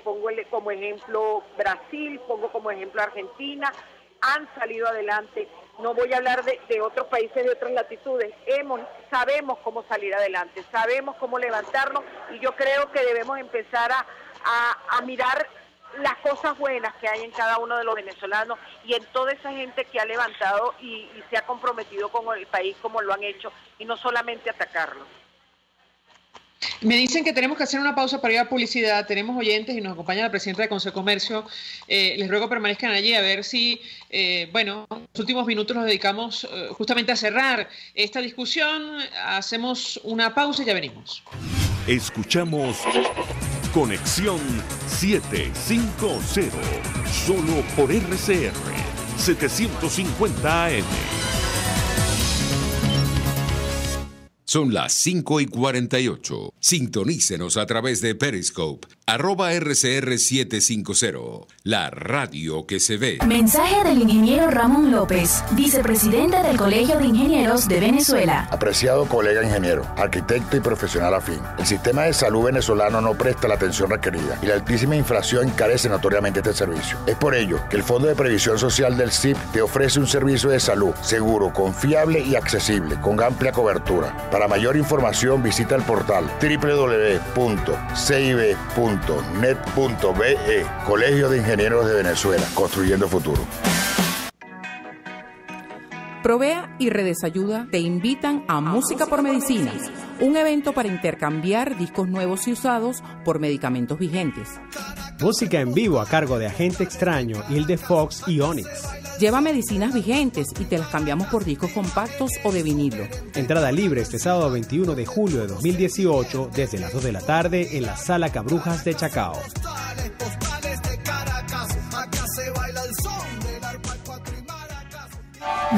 Speaker 15: pongo como ejemplo Brasil, pongo como ejemplo Argentina, han salido adelante. No voy a hablar de otros países de otras latitudes. Sabemos cómo salir adelante, sabemos cómo levantarnos, y yo creo que debemos empezar a mirar las cosas buenas que hay en cada uno de los venezolanos y en toda esa gente que ha levantado y se ha comprometido con el país como lo han hecho, y no solamente atacarlo.
Speaker 2: Me dicen que tenemos que hacer una pausa para ir a publicidad. Tenemos oyentes y nos acompaña la presidenta de Consecomercio. Les ruego permanezcan allí a ver si, los últimos minutos los dedicamos justamente a cerrar esta discusión. Hacemos una pausa y ya venimos.
Speaker 1: Escuchamos Conexión 750, solo por RCR 750 AM.
Speaker 5: Son las 5:48. Sintonícenos a través de Periscope, @RCR750, la radio que se ve.
Speaker 6: Mensaje del ingeniero Ramón López, vicepresidente del Colegio de Ingenieros de Venezuela.
Speaker 7: Apreciado colega ingeniero, arquitecto y profesional afín, el sistema de salud venezolano no presta la atención requerida y la altísima inflación encarece notoriamente este servicio. Es por ello que el Fondo de Previsión Social del CIP te ofrece un servicio de salud seguro, confiable y accesible, con amplia cobertura. Para mayor información visita el portal www.cib.net.be. Colegio de Ingenieros de Venezuela, construyendo futuro.
Speaker 17: Provea y Redesayuda te invitan a Música por Medicinas, un evento para intercambiar discos nuevos y usados por medicamentos vigentes.
Speaker 18: Música en vivo a cargo de Agente Extraño, Hilde Fox y Onyx.
Speaker 17: Lleva medicinas vigentes y te las cambiamos por discos compactos o de vinilo.
Speaker 18: Entrada libre este sábado 21 de julio de 2018 desde las 2 de la tarde en la Sala Cabrujas de Chacao.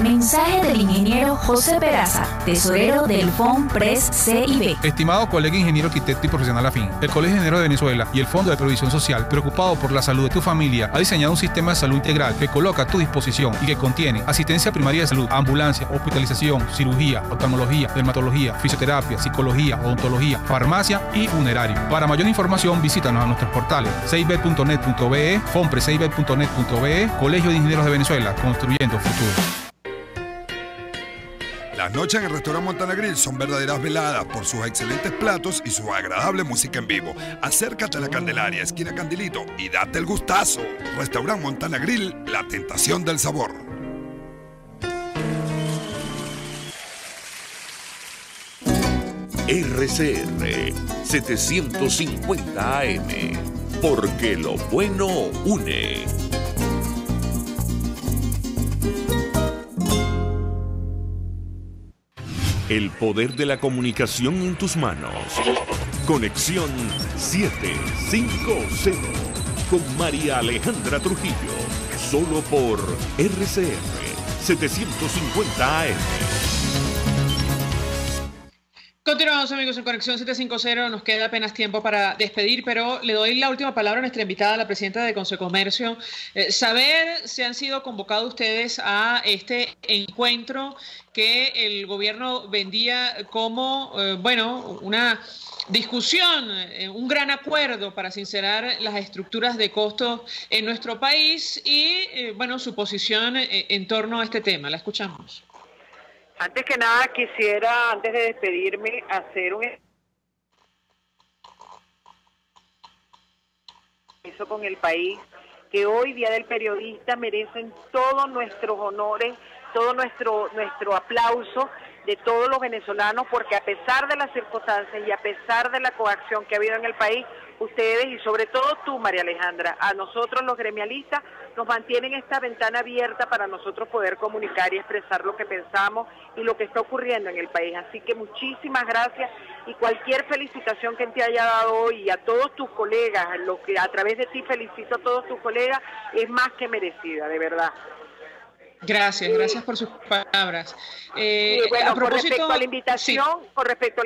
Speaker 6: Mensaje del ingeniero José Peraza, tesorero del FONPRES CIB.
Speaker 9: Estimado colega ingeniero, arquitecto y profesional afín, el Colegio de Ingenieros de Venezuela y el Fondo de Previsión Social, preocupado por la salud de tu familia, ha diseñado un sistema de salud integral que coloca a tu disposición y que contiene asistencia primaria de salud, ambulancia, hospitalización, cirugía, oftalmología, dermatología, fisioterapia, psicología, odontología, farmacia y funerario. Para mayor información, visítanos a nuestros portales cib.net.be, fonprescib.net.be, Colegio de Ingenieros de Venezuela, construyendo futuro.
Speaker 8: Las noches en el restaurante Montana Grill son verdaderas veladas por sus excelentes platos y su agradable música en vivo. Acércate a la Candelaria, esquina Candilito, y date el gustazo. Restaurante Montana Grill, la tentación del sabor.
Speaker 1: RCR 750 AM, porque lo bueno une. El poder de la comunicación en tus manos. Conexión 750 con María Alejandra Trujillo. Solo por RCR 750 AM.
Speaker 2: Continuamos, amigos, en Conexión 750. Nos queda apenas tiempo para despedir, pero le doy la última palabra a nuestra invitada, la presidenta de Consecomercio. Saber si han sido convocados ustedes a este encuentro que el gobierno vendía como, una discusión, un gran acuerdo para sincerar las estructuras de costos en nuestro país y, su posición en torno a este tema. La escuchamos.
Speaker 15: Antes que nada quisiera, antes de despedirme, hacer un eso con el país, que hoy, Día del Periodista, merecen todos nuestros honores, todo nuestro aplauso de todos los venezolanos, porque a pesar de las circunstancias y a pesar de la coacción que ha habido en el país, ustedes y sobre todo tú, María Alejandra, a nosotros los gremialistas, nos mantienen esta ventana abierta para nosotros poder comunicar y expresar lo que pensamos y lo que está ocurriendo en el país. Así que muchísimas gracias y cualquier felicitación que te haya dado hoy y a todos tus colegas, lo que a través de ti felicito a todos tus colegas, es más que merecida, de verdad.
Speaker 2: Gracias por sus palabras.
Speaker 15: Con respecto a la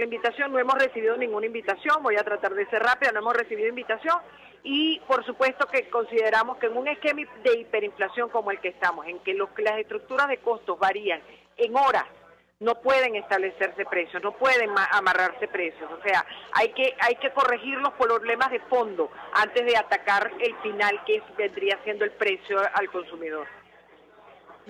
Speaker 15: invitación, no hemos recibido ninguna invitación, voy a tratar de ser rápida, no hemos recibido invitación y por supuesto que consideramos que en un esquema de hiperinflación como el que estamos, en que las estructuras de costos varían en horas, no pueden establecerse precios, no pueden amarrarse precios, o sea, hay que corregir los problemas de fondo antes de atacar el final que vendría siendo el precio al consumidor.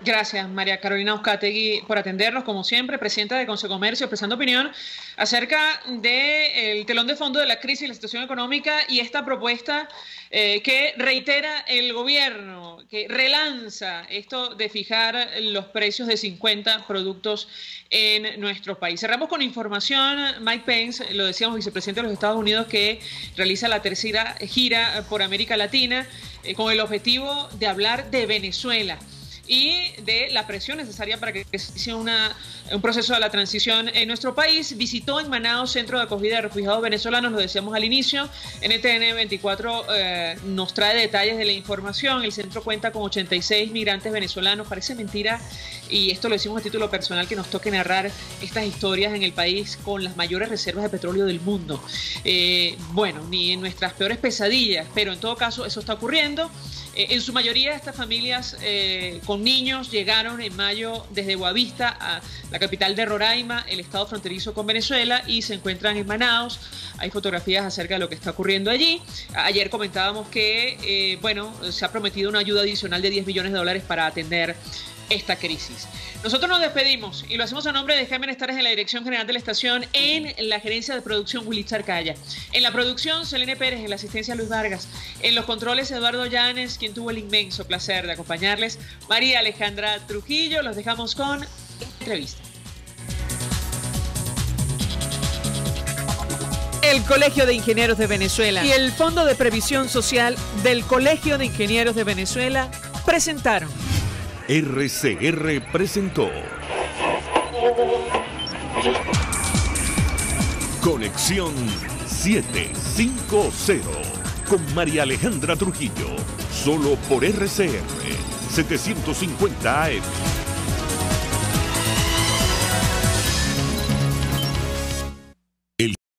Speaker 2: Gracias, María Carolina Uzcategui, por atendernos, como siempre, presidenta de Consecomercio, expresando opinión acerca del telón de fondo de la crisis y la situación económica y esta propuesta que reitera el gobierno, que relanza esto de fijar los precios de 50 productos en nuestro país. Cerramos con información. Mike Pence, lo decíamos, vicepresidente de los Estados Unidos, que realiza la tercera gira por América Latina con el objetivo de hablar de Venezuela y de la presión necesaria para que se inicie un proceso de la transición en nuestro país. Visitó en Manaos, centro de acogida de refugiados venezolanos, lo decíamos al inicio. NTN 24 nos trae detalles de la información. El centro cuenta con 86 migrantes venezolanos. Parece mentira, y esto lo decimos a título personal, que nos toque narrar estas historias en el país con las mayores reservas de petróleo del mundo. Ni en nuestras peores pesadillas, pero en todo caso eso está ocurriendo. En su mayoría estas familias con niños llegaron en mayo desde Boavista a la capital de Roraima, el estado fronterizo con Venezuela, y se encuentran en Manaos. Hay fotografías acerca de lo que está ocurriendo allí. Ayer comentábamos que se ha prometido una ayuda adicional de $10 millones para atender esta crisis. Nosotros nos despedimos y lo hacemos a nombre de Jaime Nestares en la dirección general de la estación, en la gerencia de producción Willy Charcaya, en la producción Selene Pérez, en la asistencia Luis Vargas, en los controles Eduardo Llanes, quien tuvo el inmenso placer de acompañarles, María Alejandra Trujillo. Los dejamos con entrevista. El Colegio de Ingenieros de Venezuela y el Fondo de Previsión Social del Colegio de Ingenieros de Venezuela presentaron.
Speaker 1: RCR presentó Conexión 750 con María Alejandra Trujillo, solo por RCR 750 AM.